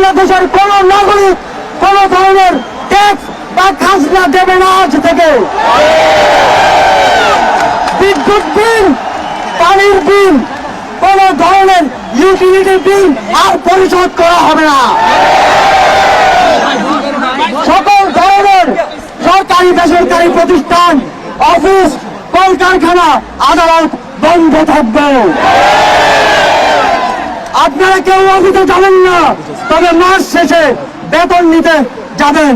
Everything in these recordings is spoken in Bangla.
বাংলাদেশের কোন নাগরিক কোন ধরনের ট্যাক্স বা খাজনা দেবে না আজ থেকে। বিদ্যুৎ বিল, পানির বিল, কোন ধরনের ইউটিলিটি বিল আর পরিশোধ করা হবে না। সকল ধরনের সরকারি বেসরকারি প্রতিষ্ঠান, অফিস, কলকারখানা, আদালত বন্ধ থাকবে। আপনারা কেউ অফিসে যাবেন না, তবে মাস শেষে বেতন নিতে যাবেন।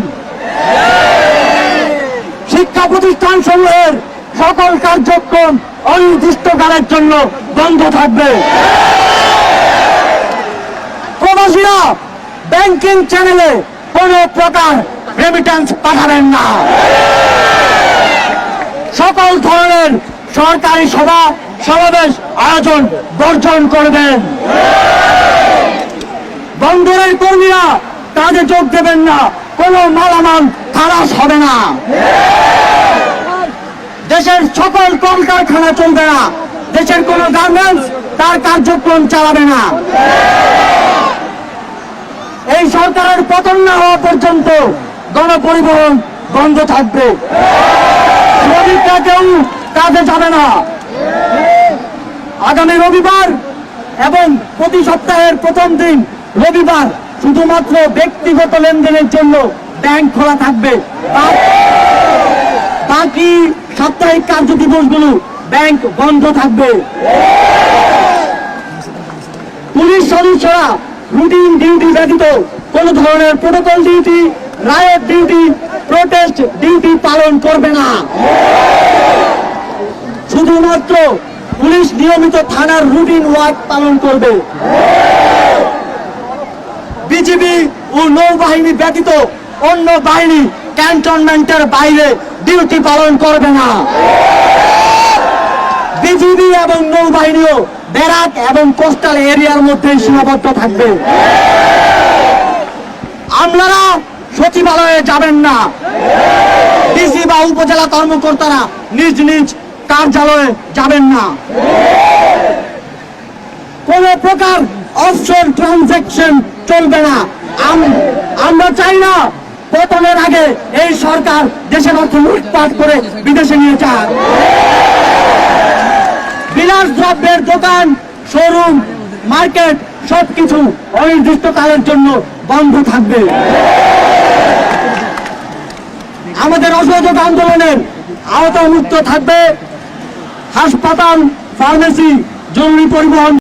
শিক্ষা প্রতিষ্ঠান সমূহের সকল কার্যক্রম অনির্দিষ্টকালের জন্য বন্ধ থাকবে। প্রবাসীরা ব্যাংকিং চ্যানেলে কোন প্রকার রেমিটেন্স পাঠাবেন না। সকল ধরনের সরকারি সভা সমাবেশ আয়োজন বর্জন করবেন। বন্দরের কর্মীরা কাজে যোগ দেবেন না, কোনো মালামাল খালাস হবে না। দেশের সকল কলকারখানা চলবে না, দেশের কোন গার্মেন্টস তার কার্যক্রম চালাবে না। এই সরকারের পতন না হওয়া পর্যন্ত গণপরিবহন বন্ধ থাকবে। শ্রমিকরা কেউ কাজে যাবে না। আগামী রবিবার এবং প্রতি সপ্তাহের প্রথম দিন রবিবার শুধুমাত্র ব্যক্তিগত লেনদেনের জন্য ব্যাংক খোলা থাকবে। বাকি সাপ্তাহিক কার্য দিবসগুলো ব্যাংক বন্ধ থাকবে। পুলিশ সদস্যরা রুটিন ডিউটি ব্যতীত কোন ধরনের protocol duty, riot duty, protest duty পালন করবে না। শুধুমাত্র পুলিশ নিয়মিত থানার রুটিন ওয়ার্ক পালন করবে। বিজিবি ও নৌবাহিনী ব্যতীত অন্য বাহিনী ক্যান্টনমেন্টের বাইরে ডিউটি পালন করবে না। বিজিবি এবং নৌবাহিনীও ব্যারাক এবং কোস্টাল এরিয়ার মধ্যে সীমাবদ্ধ থাকবে। আপনারা সচিবালয়ে যাবেন না। ডিসি বা উপজেলা কর্মকর্তারা নিজ নিজ কার্যালয়ে যাবেন না। কোন প্রকার অফশোর ট্রানজাকশন চলবে না। আমরা চাই না পতনের আগে এই সরকার দেশের অর্থ লুটপাট করে বিদেশে নিয়ে যাক। বিলাস দ্রব্যের দোকান, শোরুম, মার্কেট সবকিছু অনির্দিষ্টকালের জন্য বন্ধ থাকবে। আমাদের অসহযোগ আন্দোলনের আওতামুক্ত থাকবে হাসপাতাল, ফার্মেসি, জরুরি পরিবহন।